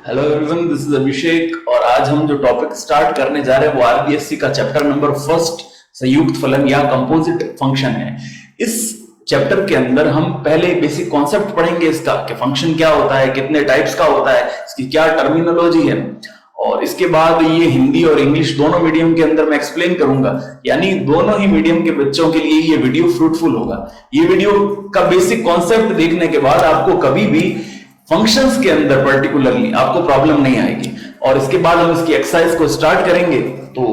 Hello everyone, this is अभिषेक और आज हम जो टॉपिक स्टार्ट करने जा रहे हैं वो आरबीएससी का चैप्टर नंबर फर्स्ट संयुक्त फलन या कंपोजिट फंक्शन है। इस चैप्टर के अंदर हम पहले बेसिक कॉन्सेप्ट पढ़ेंगे इसका कि फंक्शन क्या होता है, कितने टाइप्स का होता है, इसकी क्या टर्मिनोलॉजी है, और इसके बाद ये हिंदी और इंग्लिश दोनों मीडियम के अंदर मैं एक्सप्लेन करूंगा, यानी दोनों ही मीडियम के बच्चों के लिए ये वीडियो फ्रूटफुल होगा। ये वीडियो का बेसिक कॉन्सेप्ट देखने के बाद आपको कभी भी फंक्शंस के अंदर पर्टिकुलरली आपको प्रॉब्लम नहीं आएगी। और इसके बाद हम इसकी एक्सरसाइज को स्टार्ट करेंगे, तो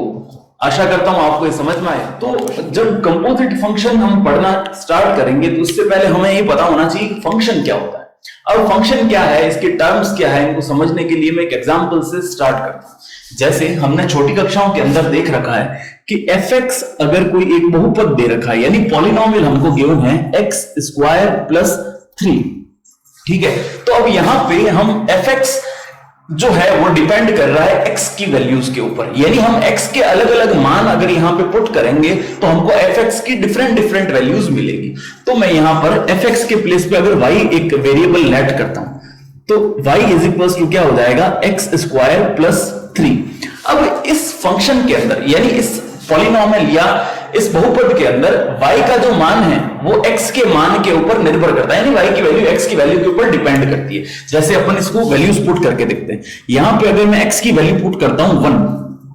आशा करता हूं आपको ये समझ में आए। तो जब कंपोजिट फंक्शन हम पढ़ना स्टार्ट करेंगे तो उससे पहले हमें ये पता होना चाहिए कि फंक्शन क्या होता है। अब फंक्शन क्या है, इसके टर्म्स क्या है, इनको समझने के लिए मैं एक एग्जांपल से स्टार्ट करता हूं। जैसे हमने छोटी कक्षाओं के अंदर देख रखा है कि fx अगर कोई एक बहुपद दे रखा है, यानी पॉलिनोमियल हमको गिवन है x स्क्वायर प्लस 3, ठीक है। तो अब यहां पे हम fx जो है वो डिपेंड कर रहा है x की वैल्यूज के ऊपर, यानी हम x के अलग अलग मान अगर यहां पे पुट करेंगे तो हमको fx की डिफरेंट डिफरेंट वैल्यूज मिलेगी। तो मैं यहां पर fx के प्लेस पे अगर y एक वेरिएबल लेट करता हूं तो y इज इक्वल टू क्या हो जाएगा, x स्क्वायर प्लस 3। अब इस फंक्शन के अंदर यानी इस पॉलिनोमियल या इस बहुपद के अंदर y का जो मान है वो x के मान के ऊपर निर्भर करता है, यानी y की वैल्यू x की वैल्यू के ऊपर डिपेंड करती है। जैसे अपन इसको वैल्यूज पुट करके देखते हैं। यहां पे अगर मैं x की वैल्यू पुट करता हूं 1,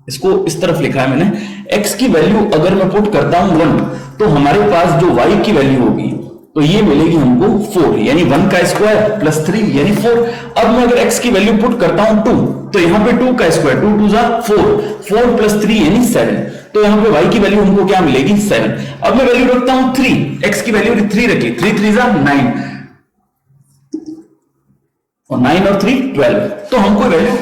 इसको इस तरफ लिखा है मैंने, x की वैल्यू अगर मैं पुट करता हूं 1 तो हमारे पास जो y की वैल्यू होगी तो ये मिलेगी हमको 4, यानी 1 का स्क्वायर प्लस 3 यानी 4। अब मैं अगर x की वैल्यू पुट करता हूं 2 तो यहां पे 2 का स्क्वायर 2 2 4, 4 प्लस 3 यानी 7, तो यहां पे y की वैल्यू हमको क्या मिलेगी 7। अब मैं वैल्यू रखता हूं 3, x की वैल्यू 3 रखी, 3 3 9 और 9 और 3 12, तो हमको वैल्यू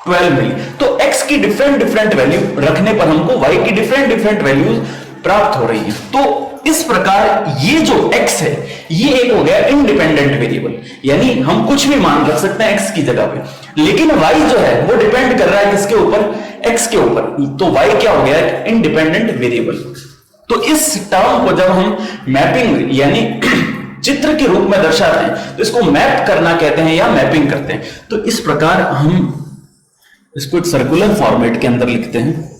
12 मिली। तो x की डिफरेंट डिफरेंट वैल्यू रखने पर हमको y की डिफरेंट डिफरेंट वैल्यूज प्राप्त हो रही है। तो इस प्रकार ये जो x है ये एक हो गया इंडिपेंडेंट वेरिएबल, यानी हम कुछ भी मान रख सकते हैं x की जगह पे, लेकिन y जो है वो डिपेंड कर रहा है किसके ऊपर, x के ऊपर। तो y क्या हो गया, इंडिपेंडेंट वेरिएबल। तो इस टर्म को जब हम मैपिंग यानी चित्र के रूप में दर्शाते हैं तो इसको मैप करना कहते हैं या मैपिंग करते हैं। तो इस प्रकार हम इसको एक सर्कुलर फॉर्मेट के अंदर लिखते हैं।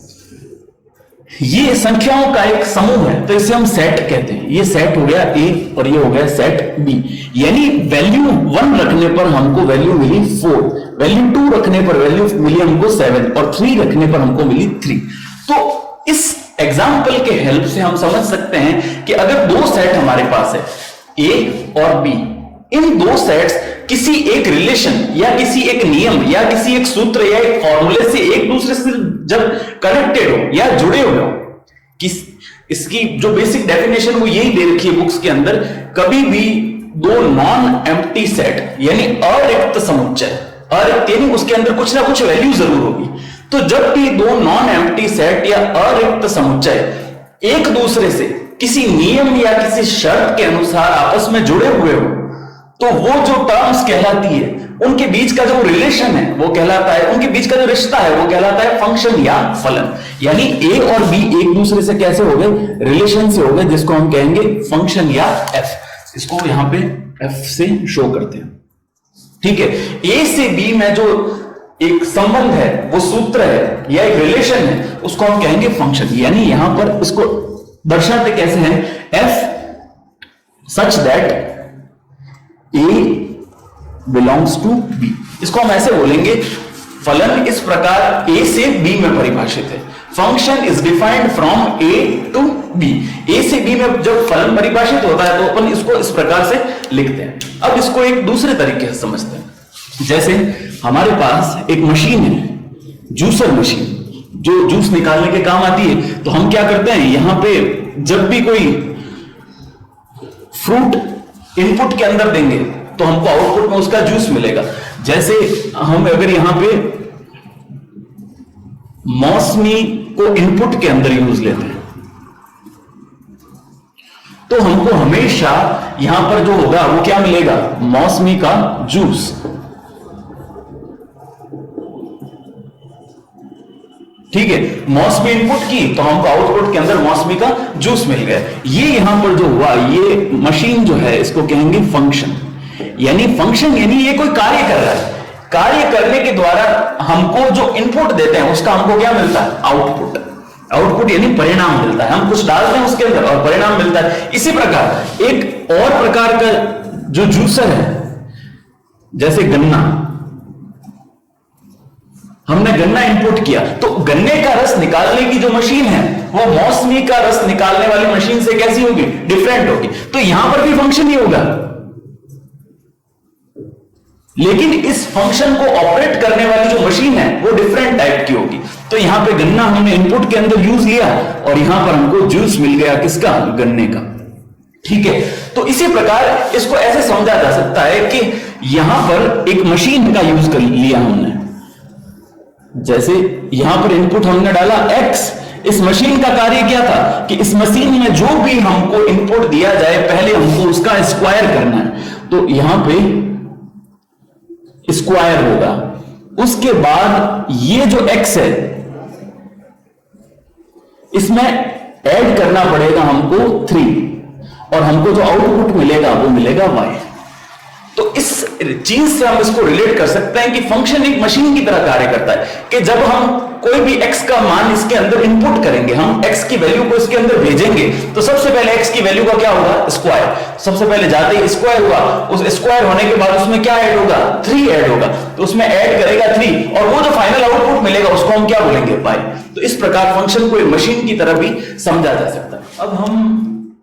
ये संख्याओं का एक समूह है तो इसे हम सेट कहते हैं। ये सेट हो गया A और ये हो गया सेट B, यानी वैल्यू 1 रखने पर हमको वैल्यू मिली 4, वैल्यू 2 रखने पर वैल्यू मिली हमको 7 और 3 रखने पर हमको मिली 3। तो इस एग्जाम्पल के हेल्प से हम समझ सकते हैं कि अगर दो सेट हमारे पास है A और B, इन दो सेट्स किसी एक रिलेशन या किसी एक नियम या किसी एक सूत्र या एक फॉर्मूले से एक दूसरे से जब कनेक्टेड हो या जुड़े हुए हो, इसकी जो बेसिक डेफिनेशन वो यही दे रखी है बुक्स के अंदर, कभी भी दो नॉन एम्प्टी सेट यानी अरिक्त समुच्चय, अरिक्त यानी उसके अंदर कुछ ना कुछ वैल्यू जरूर होगी। तो जब भी दो नॉन एम्प्टी सेट या अरिक्त समुच्चय एक दूसरे से किसी नियम या किसी शर्त के अनुसार आपस में जुड़े हुए हो तो वो जो टर्म्स कहलाती है, उनके बीच का जो रिलेशन है वो कहलाता है, उनके बीच का जो रिश्ता है वो कहलाता है फंक्शन या फलन। यानी A और B एक दूसरे से कैसे हो गए, रिलेशन से हो गए, जिसको हम कहेंगे फंक्शन या f। इसको यहां पे f से शो करते हैं, ठीक है। A से B में जो एक संबंध है वो सूत्र है या एक रिलेशन है उसको हम कहेंगे फंक्शन। यानी यहां पर उसको दर्शाते कैसे हैं, f such that A belongs to B। इसको हम ऐसे बोलेंगे, फलन इस प्रकार A से B में परिभाषित है। Function is defined from A to B। A से B में जब फलन परिभाषित होता है तो अपन इसको इस प्रकार से लिखते हैं। अब इसको एक दूसरे तरीके से समझते हैं। जैसे हमारे पास एक मशीन है, जूसर मशीन, जो जूस निकालने के काम आती है। तो हम क्या करते हैं, यहां पे जब भी कोई फ्रूट इनपुट के अंदर देंगे तो हमको आउटपुट में उसका जूस मिलेगा। जैसे हम अगर यहां पे मौसमी को इनपुट के अंदर यूज लेते हैं तो हमको हमेशा यहां पर जो होगा वो क्या मिलेगा, मौसमी का जूस। ठीक है, मौसमी इनपुट की तो हमको आउटपुट के अंदर मौसमी का जूस मिल गया। ये यहां पर जो हुआ, ये मशीन जो है इसको कहेंगे फंक्शन। यानी फंक्शन यानी ये कोई कार्य कर रहा है, कार्य करने के द्वारा हमको जो इनपुट देते हैं उसका हमको क्या मिलता है? आउटपुट। आउटपुट यानी परिणाम मिलता है। हम कुछ डालते हैं उसके अंदर और परिणाम मिलता है। इसी प्रकार एक और प्रकार का जो जूसर है, जैसे गन्ना, हमने गन्ना इनपुट किया तो गन्ने का रस निकालने की जो मशीन है वो मौसमी का रस निकालने वाली मशीन से कैसी होगी? डिफरेंट होगी। तो यहां पर भी फंक्शन ही होगा, लेकिन इस फंक्शन को ऑपरेट करने वाली जो मशीन है वो डिफरेंट टाइप की होगी। तो यहां पे गन्ना हमने इनपुट के अंदर यूज लिया और यहां पर हमको जूस मिल गया, किसका? गन्ने का। ठीक है, तो इसी प्रकार इसको ऐसे समझा जा सकता है कि यहां पर एक मशीन का यूज कर लिया हमने, जैसे यहां पर इनपुट हमने डाला x, इस मशीन का कार्य क्या था कि इस मशीन में जो भी हमको इनपुट दिया जाए पहले हमको उसका स्क्वायर करना है। तो यहां पे स्क्वायर होगा, उसके बाद ये जो x है इसमें ऐड करना पड़ेगा हमको 3 और हमको जो आउटपुट मिलेगा वो मिलेगा y। तो इस चीज से हम इसको रिलेट कर सकते हैं कि फंक्शन एक मशीन की तरह कार्य करता है कि जब हम कोई भी x का मान इसके अंदर इनपुट करेंगे, हम x की वैल्यू को इसके अंदर भेजेंगे तो सबसे पहले x की वैल्यू का क्या होगा? स्क्वायर। सबसे पहले जाते ही स्क्वायर हुआ, उस स्क्वायर होने के बाद उसमें क्या ऐड होगा? 3 ऐड होगा। तो उसमें ऐड करेगा 3 और वो जो फाइनल आउटपुट मिलेगा उसको हम क्या बोलेंगे? y। तो इस प्रकार फंक्शन को एक मशीन की तरह भी समझा जा सकता है। अब हम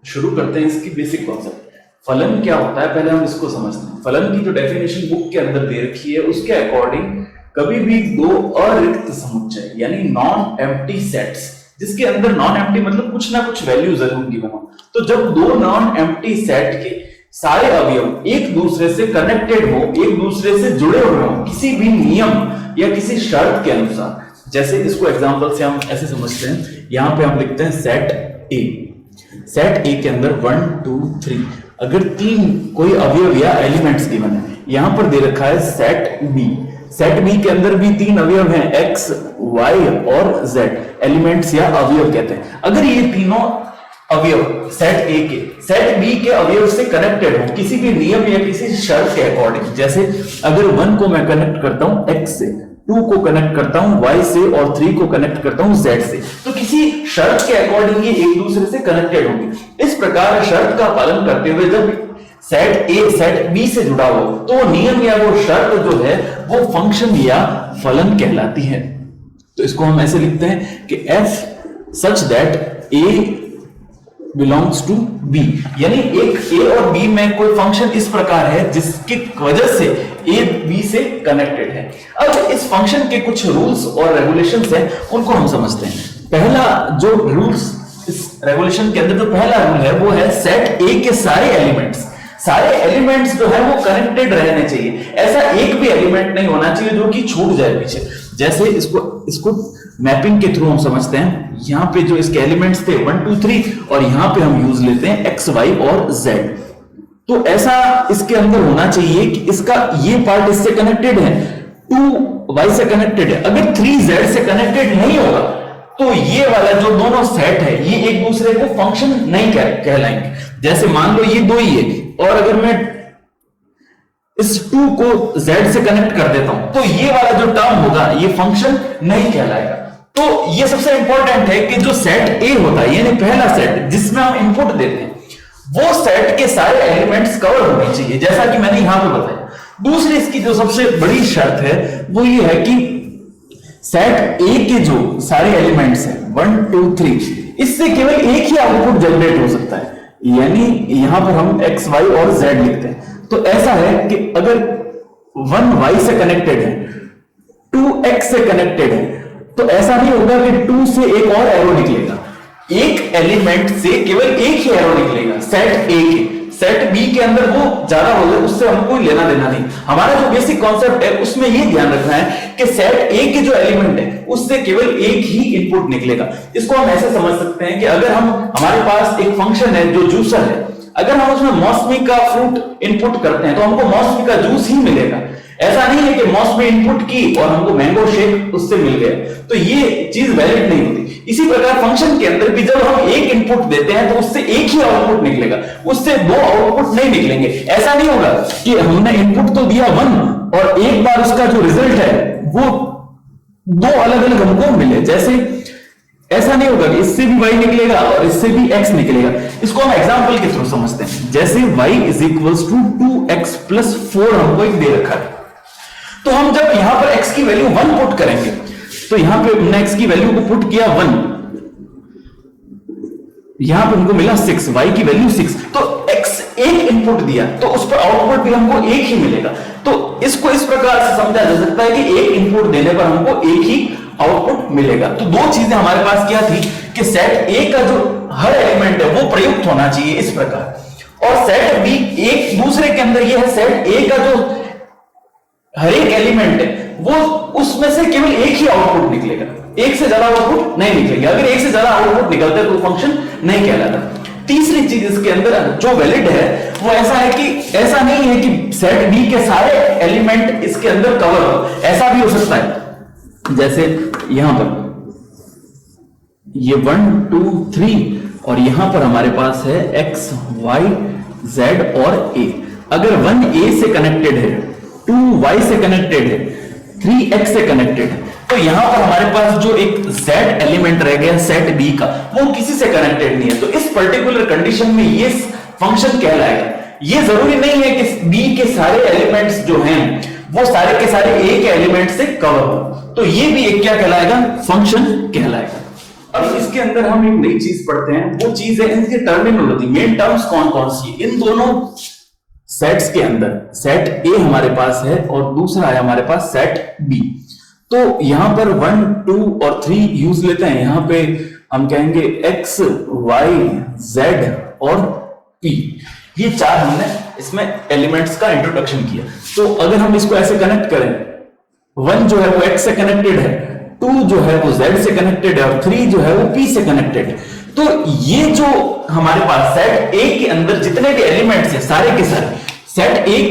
शुरू करते हैं इसकी बेसिक कॉन्सेप्ट। फलन क्या होता है पहले हम इसको समझते हैं। फलन की जो डेफिनेशन बुक के अंदर दे रखी है उसके अकॉर्डिंग कभी भी दो अरिक्त समुच्चय यानी नॉन एम्प्टी सेट्स, जिसके अंदर नॉन एम्प्टी मतलब कुछ ना कुछ वैल्यू जरूर गिवन हो, तो जब दो नॉन एम्प्टी सेट के सारे अवयव एक दूसरे से कनेक्टेड हो, एक दूसरे से जुड़े हुए हो किसी भी नियम या किसी शर्त के अनुसार, जैसे इसको एग्जांपल से हम ऐसे समझते हैं, यहां पे हम लिखते हैं सेट ए। सेट ए के अंदर 1 2 3 अगर 3 कोई अवयव या एलिमेंट्स गिवन है, यहां पर दे रखा है सेट बी। सेट बी के अंदर भी 3 अवयव हैं, x, y और z, एलिमेंट्स या अवयव कहते हैं। अगर ये तीनों अवयव सेट ए के सेट बी के अवयव से कनेक्टेड हो किसी भी नियम या किसी शर्त के अकॉर्डिंग, जैसे अगर 1 को मैं कनेक्ट करता हूं x से, 2 को कनेक्ट करता हूं y से और 3 को कनेक्ट करता हूं z से, तो किसी शर्त के अकॉर्डिंग ये एक दूसरे से कनेक्टेड होंगे। इस प्रकार शर्त का पालन करते हुए जब सेट ए सेट बी से जुड़ा हो तो वो नियम या वो शर्त जो है वो फंक्शन या फलन कहलाती है। तो इसको हम ऐसे लिखते हैं कि f such that a belongs to b, यानी एक a और b में कोई फंक्शन इस प्रकार है जिसकी वजह से a b से कनेक्टेड है। अब इस फंक्शन के कुछ रूल्स और रेगुलेशंस हैं, उनको हम समझते हैं। पहला जो रूल्स इस रेगुलेशन के अंदर जो पहला रूल है वो है सेट a के सारे एलिमेंट्स जो है वो कनेक्टेड रहने चाहिए। ऐसा एक भी एलिमेंट नहीं होना चाहिए जो कि छूट जाए पीछे। जैसे इसको मैपिंग के थ्रू हम समझते हैं। यहां पे जो इसके एलिमेंट्स थे 1 2 3 और यहां पे हम यूज लेते हैं x y और z। तो ऐसा इसके अंदर होना चाहिए कि इसका ये पार्ट इससे कनेक्टेड है, 2 y से कनेक्टेड है। अगर 3 z से कनेक्टेड नहीं होगा तो ये वाला जो दोनों सेट है ये एक दूसरे को फंक्शन नहीं कहलाएंगे। जैसे मान लो ये 2 ही है और अगर मैं इस 2 को z से कनेक्ट कर देता हूं तो ये वाला जो टर्म होगा ये फंक्शन नहीं कहलाएगा। तो ये सबसे इंपॉर्टेंट है कि जो सेट A होता है यानी पहला सेट जिसमें हम इनपुट देते हैं वो सेट के सारे एलिमेंट्स कवर होने चाहिए, जैसा कि मैंने यहां पे बताया। दूसरी इसकी जो सबसे बड़ी शर्त है वो ये है कि सेट A के जो सारे एलिमेंट्स हैं 1 2 3 इससे केवल एक ही आउटपुट जनरेट हो सकता है, यानी यहां पर हम x y और z लिखते हैं। तो ऐसा है कि अगर 1 y से कनेक्टेड है 2 x से कनेक्टेड है तो ऐसा नहीं होगा कि 2 से एक और एरो निकलेगा, एक एलिमेंट से केवल एक ही एरो निकलेगा सेट A के। सेट B के अंदर वो ज्यादा होगा, उससे हमको लेना देना नहीं। हमारा जो बेसिक कॉन्सेप्ट है उसमें ये ध्यान रखना है कि सेट A के जो एलिमेंट है उससे केवल एक ही इनपुट निकलेगा। इसको हम ऐसे समझ सकते हैं कि अगर हमारे पास एक फंक्शन है जो जूसर है, अगर हम उसमें मौसमी का फ्रूट इनपुट करते हैं तो हमको मौसमी का जूस ही मिलेगा। ऐसा नहीं है कि मौसमी इनपुट की और हमको मैंगो शेक उससे मिल गया, तो ये चीज वैलिड नहीं होती। इसी प्रकार फंक्शन के अंदर भी जब हम एक इनपुट देते हैं तो उससे एक ही आउटपुट निकलेगा, उससे 2 आउटपुट नहीं निकलेंगे। ऐसा नहीं होगा कि हमने इनपुट तो दिया 1 और एक बार उसका जो रिजल्ट है वो दो अलग अलग हमको मिले। जैसे ऐसा नहीं होगा कि इससे भी y निकलेगा और इससे भी x निकलेगा। इसको हम एग्जांपल के थ्रू समझते हैं। जैसे y is equals to 2x plus 4 हमको एक दे रखा है, तो हम जब यहां पर x की वैल्यू 1 पुट करेंगे, तो यहां पे हमने x की वैल्यू को पुट किया 1, यहां पे हमको मिला 6, y की वैल्यू 6, तो x एक इनपुट दिया तो उस पर आउटपुट भी हमको एक ही मिलेगा। तो इसको इस प्रकार से समझा जा सकता है कि एक इनपुट देने पर हमको एक ही आउटपुट मिलेगा। तो दो चीजें हमारे पास क्या थी कि सेट ए का जो हर एलिमेंट है वो प्रयुक्त होना चाहिए इस प्रकार, और सेट बी एक दूसरे के अंदर, यह है सेट ए का जो हर एक एलिमेंट है वो उसमें से केवल एक ही आउटपुट निकलेगा, एक से ज्यादा आउटपुट नहीं निकलेगा। अगर एक से ज्यादा आउटपुट निकलता है तो फंक्शन नहीं कहलाता। तीसरी चीज इसके अंदर जो वैलिड है वो ऐसा है कि ऐसा नहीं है कि सेट बी के सारे एलिमेंट इसके अंदर कवर हो, ऐसा भी हो सकता है। जैसे यहां पर ये 1 2 3 और यहां पर हमारे पास है x y z और a। अगर 1 a से कनेक्टेड है, 2 y से कनेक्टेड है, 3 x से कनेक्टेड है, तो यहां पर हमारे पास जो एक z एलिमेंट रह गया सेट b का, वो किसी से कनेक्टेड नहीं है। तो इस पर्टिकुलर कंडीशन में ये फंक्शन कहलाएगा। ये जरूरी नहीं है कि b के सारे एलिमेंट्स जो हैं वो सारे के सारे a के एलिमेंट से कवर हो, तो ये भी एक क्या कहलाएगा, फंक्शन कहलाएगा। अब इसके अंदर हम एक नई चीज पढ़ते हैं, वो चीज है इनकी टर्मिनोलॉजी, मेन टर्म्स कौन कौन सी। इन दोनों सेट्स के अंदर सेट ए हमारे पास है और दूसरा है हमारे पास सेट बी। तो यहां पर 1 2 और 3 यूज लेते हैं। यहां पे हम कहेंगे x y z और p, ये चार हमने इसमें एलिमेंट्स का इंट्रोडक्शन किया। तो अगर हम इसको ऐसे कनेक्ट करें, 1 जो है वो x से कनेक्टेड है, 2 जो है वो z से कनेक्टेड है और 3 जो है वो p से कनेक्टेड है। तो ये जो हमारे पास सेट a के अंदर जितने भी एलिमेंट्स हैं सारे के सारे, सेट a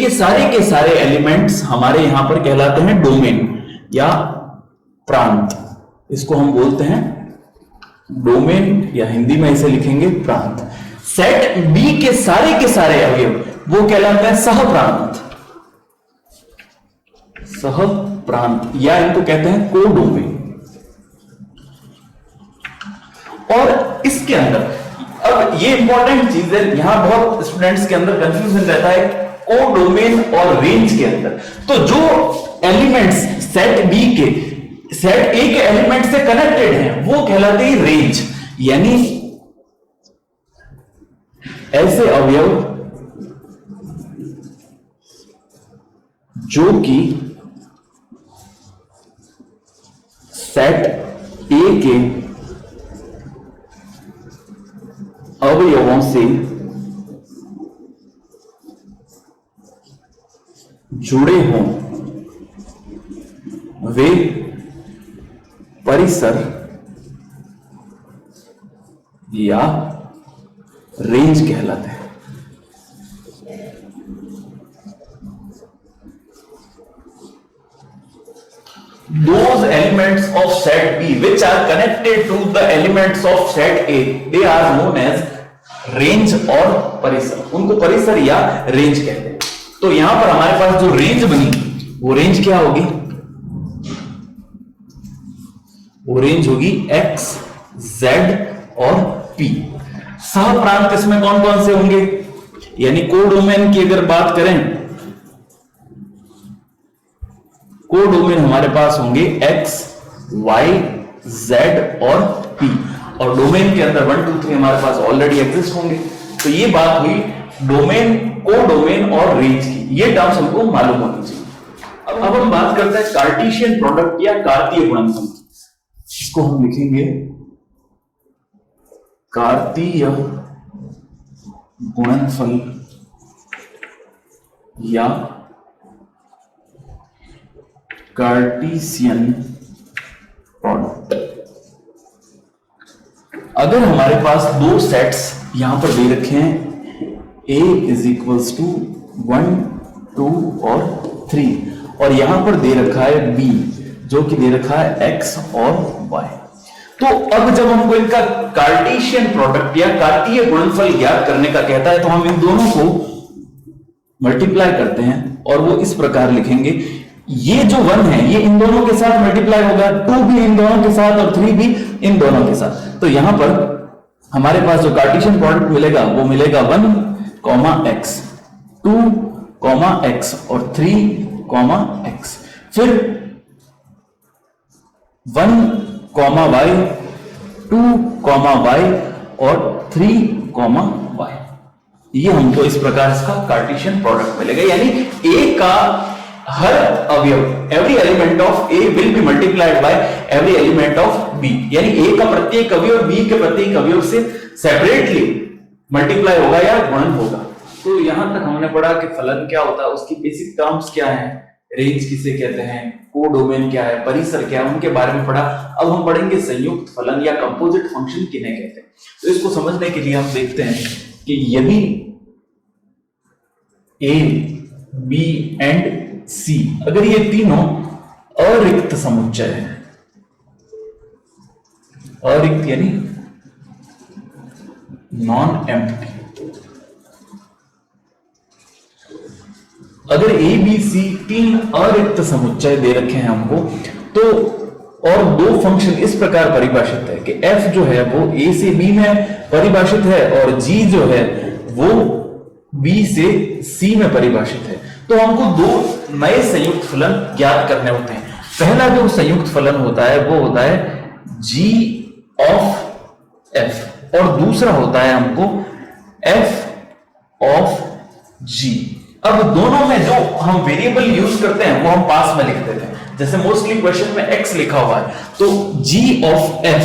के सारे एलिमेंट्स हमारे यहां पर कहलाते हैं डोमेन या प्रांत। इसको हम बोलते हैं डोमेन या हिंदी में इसे लिखेंगे प्रांत। सेट बी के सारे अवयव वो कहलाते हैं सहप्रांत, सहप्रांत या इनको कहते हैं कोडोमेन। और इसके अंदर अब ये इंपॉर्टेंट चीज है, यहां बहुत स्टूडेंट्स के अंदर कंफ्यूजन रहता है कोडोमेन और रेंज के अंदर। तो जो एलिमेंट्स सेट बी के सेट ए के एलिमेंट से कनेक्टेड हैं वो कहलाते हैं रेंज, यानी ऐसे अवयव जो कि सेट ए के अवयवों से जुड़े हों वे परिसर या रेंज कहलाते हैं। Those elements of set B which are connected to the elements of set A, they are known as range और परिसर। उनको परिसर या रेंज कहते हैं। तो यहां पर हमारे पास जो रेंज बनी वो रेंज क्या होगी, वो रेंज होगी x, z और p। सहप्रांत इसमें कौन कौन से होंगे, यानी कोडोमेन की अगर बात करें, कोडोमेन हमारे पास होंगे x, y, z और p, और डोमेन के अंदर 1 2 3 हमारे पास ऑलरेडी एग्जिस्ट होंगे। तो ये बात हुई डोमेन, कोडोमेन और रेंज की, ये टर्म्स हमको मालूम होनी चाहिए। अब हम बात करते हैं कार्टेशियन प्रोडक्ट या कार्तीय गुणनफल। इसको हम लिखेंगे कार्तीय गुणनफल या कार्टेशियन प्रोडक्ट। अगर हमारे पास दो सेट्स यहां पर दे रखे हैं, a इज इक्वल्स टू 1 2 और 3, और यहां पर दे रखा है b जो कि दे रखा है x और y। तो अब जब हमको इनका कार्टेशियन प्रोडक्ट या कार्तीय गुणनफल ज्ञात करने का कहता है, तो हम इन दोनों को मल्टीप्लाई करते हैं और वो इस प्रकार लिखेंगे, ये जो 1 है ये इन दोनों के साथ मल्टीप्लाई होगा, 2 भी इन दोनों के साथ और 3 भी इन दोनों के साथ। तो यहां पर हमारे पास जो कार्टेशियन प्रोडक्ट मिलेगा वो मिलेगा 1, x, 2, x और 3, x। फिर 1, y, 2, y और 3, y। ये हमको इस प्रकार इसका कार्टेशियन प्रोडक्ट मिलेगा, यानी a का हर अवयव, every element of a will be multiplied by every element of b, यानी a का प्रत्येक अवयव b के प्रत्येक अवयव से सेपरेटली मल्टीप्लाई होगा या गुणन होगा। तो यहां तक हमने पढ़ा कि फलन क्या होता है, उसकी बेसिक टर्म्स क्या है, रेंज किसे कहते हैं, कोडोमेन क्या है, परिसर क्या है, उनके बारे में पढ़ा। अब हम पढ़ेंगे संयुक्त फलन या कंपोजिट फंक्शन किन्हें कहते हैं। तो इसको समझने के लिए हम देखते हैं कि यदि a, b एंड c अगर ये तीनों अरिक्त समुच्चय है, अरिक्त यानी नॉन एम्प्टी, अगर a b c तीन अरिक्त समुच्चय दे रखे हैं हमको, तो और दो फंक्शन इस प्रकार परिभाषित है कि f जो है वो a से b में परिभाषित है और g जो है वो b से c में परिभाषित है, तो हमको दो नए संयुक्त फलन ज्ञात करने होते हैं। पहला जो संयुक्त फलन होता है वो होता है g ऑफ f और दूसरा होता है हमको f ऑफ g। अब दोनों में जो हम वेरिएबल यूज करते हैं वो हम पास में लिख देते हैं, जैसे मोस्टली क्वेश्चन में x लिखा हुआ है तो g ऑफ f,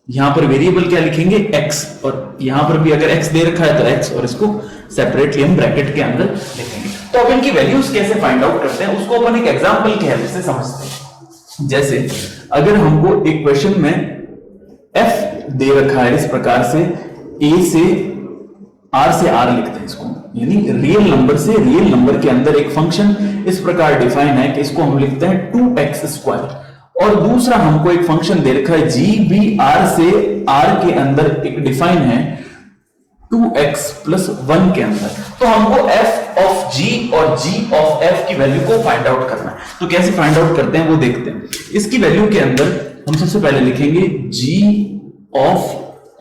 यहां पर वेरिएबल क्या लिखेंगे x, और यहां पर भी अगर x दे रखा है तो x, और इसको सेपरेटली हम ब्रैकेट के अंदर लिखेंगे। तो अब इनकी वैल्यूज कैसे फाइंड आउट करते हैं उसको अपन एक एग्जांपल की हेल्प से समझते हैं। जैसे अगर हमको एक क्वेश्चन में f दे रखा है इस प्रकार से, a से r लिखते हैं इसको, यानी रियल नंबर से रियल नंबर के अंदर एक फंक्शन इस प्रकार डिफाइन है कि इसको हम लिखते हैं 2x², और दूसरा हमको एक फंक्शन दे रखा है g भी r से r के अंदर एक डिफाइन है 2x + 1 के अंदर। तो हमको f ऑफ g और g ऑफ f की वैल्यू को फाइंड आउट करना है। तो कैसे फाइंड आउट करते हैं वो देखते हैं। इसकी वैल्यू के अंदर हम सबसे पहले लिखेंगे g ऑफ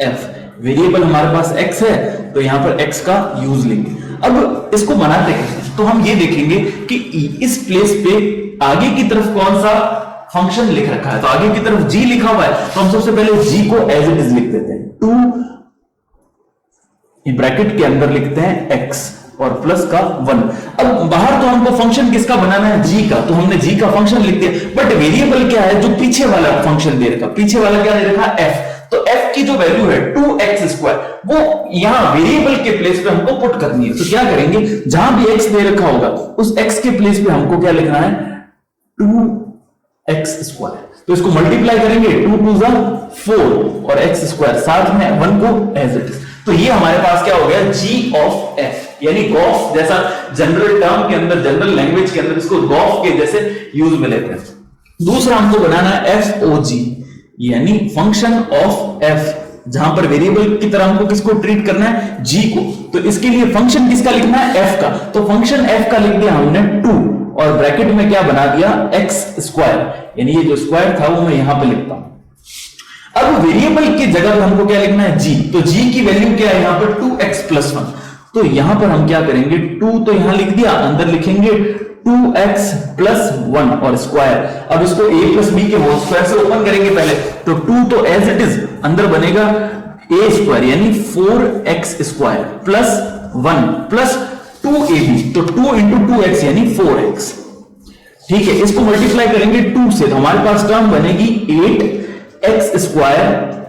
f, वेरिएबल हमारे पास x है तो यहां पर x का यूज लेंगे। अब इसको बनाते हैं तो हम ये देखेंगे कि इस प्लेस पे आगे की तरफ कौन सा फंक्शन लिख रखा है, तो आगे की तरफ g लिखा हुआ है तो हम सबसे पहले g को एज इट इज लिख देते हैं, 2 ब्रैकेट के अंदर लिखते हैं x और प्लस का 1। अब बाहर तो हमको फंक्शन किसका बनाना है, g का, तो हमने g का फंक्शन लिख दिया, बट वेरिएबल क्या है जो पीछे वाला फंक्शन दे रखा, पीछे वाला क्या दे रखा f, तो f की जो वैल्यू है 2x² वो यहां वेरिएबल के प्लेस पे हमको पुट करनी है। तो क्या करेंगे, जहां भी x दे रखा होगा उस x के प्लेस पे हमको क्या लिखना है 2x², तो इसको मल्टीप्लाई करेंगे 2 × 2 = 4 और x², साथ में 1 को एज इट इज। तो ये हमारे पास क्या हो गया g ऑफ f, यानी गॉस जैसा जनरल टर्म के अंदर, जनरल लैंग्वेज के अंदर इसको गॉस के जैसे यूज में लेते हैं। दूसरा हमको बनाना है FOG, यानी फंक्शन ऑफ f, जहां पर वेरिएबल की तरह हमको किसको ट्रीट करना है, g को। तो इसके लिए फंक्शन किसका लिखना है, f का, तो फंक्शन f का लिख दिया हमने 2 और ब्रैकेट में क्या बना दिया x², यानी ये जो स्क्वायर था वो मैं यहां पे लिखता हूं। अब वेरिएबल की जगह पे हमको क्या लिखना है g, तो g की वैल्यू क्या है यहां पर 2x + 1, तो यहां पर हम क्या करेंगे 2 तो यहां लिख दिया, अंदर लिखेंगे 2x + 1 और स्क्वायर। अब इसको a + b के होल स्क्वायर से ओपन करेंगे पहले, तो 2 तो एज इट इज अंदर बनेगा a² यानी 4x² प्लस 1 प्लस 2ab, तो 2 × 2x यानी 4x। ठीक है, इसको मल्टीप्लाई करेंगे 2 से तो हमारे पास टर्म बनेगी 8x²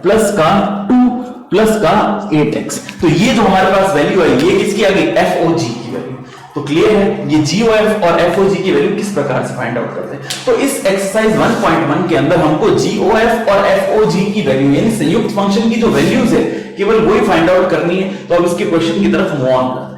प्लस का 2 प्लस का 8x। तो ये जो हमारे पास वैल्यू आई ये किसकी आ गई, FOG की वैल्यू। तो क्लियर है ये GOF और FOG की वैल्यू किस प्रकार से फाइंड आउट करते हैं। तो इस एक्सरसाइज 1.1 के अंदर हमको GOF और FOG की वैल्यू यानी संयुक्त फंक्शन की जो वैल्यूज है केवल वही फाइंड आउट करनी है। तो अब इसके क्वेश्चन की तरफ मूव ऑन करते हैं।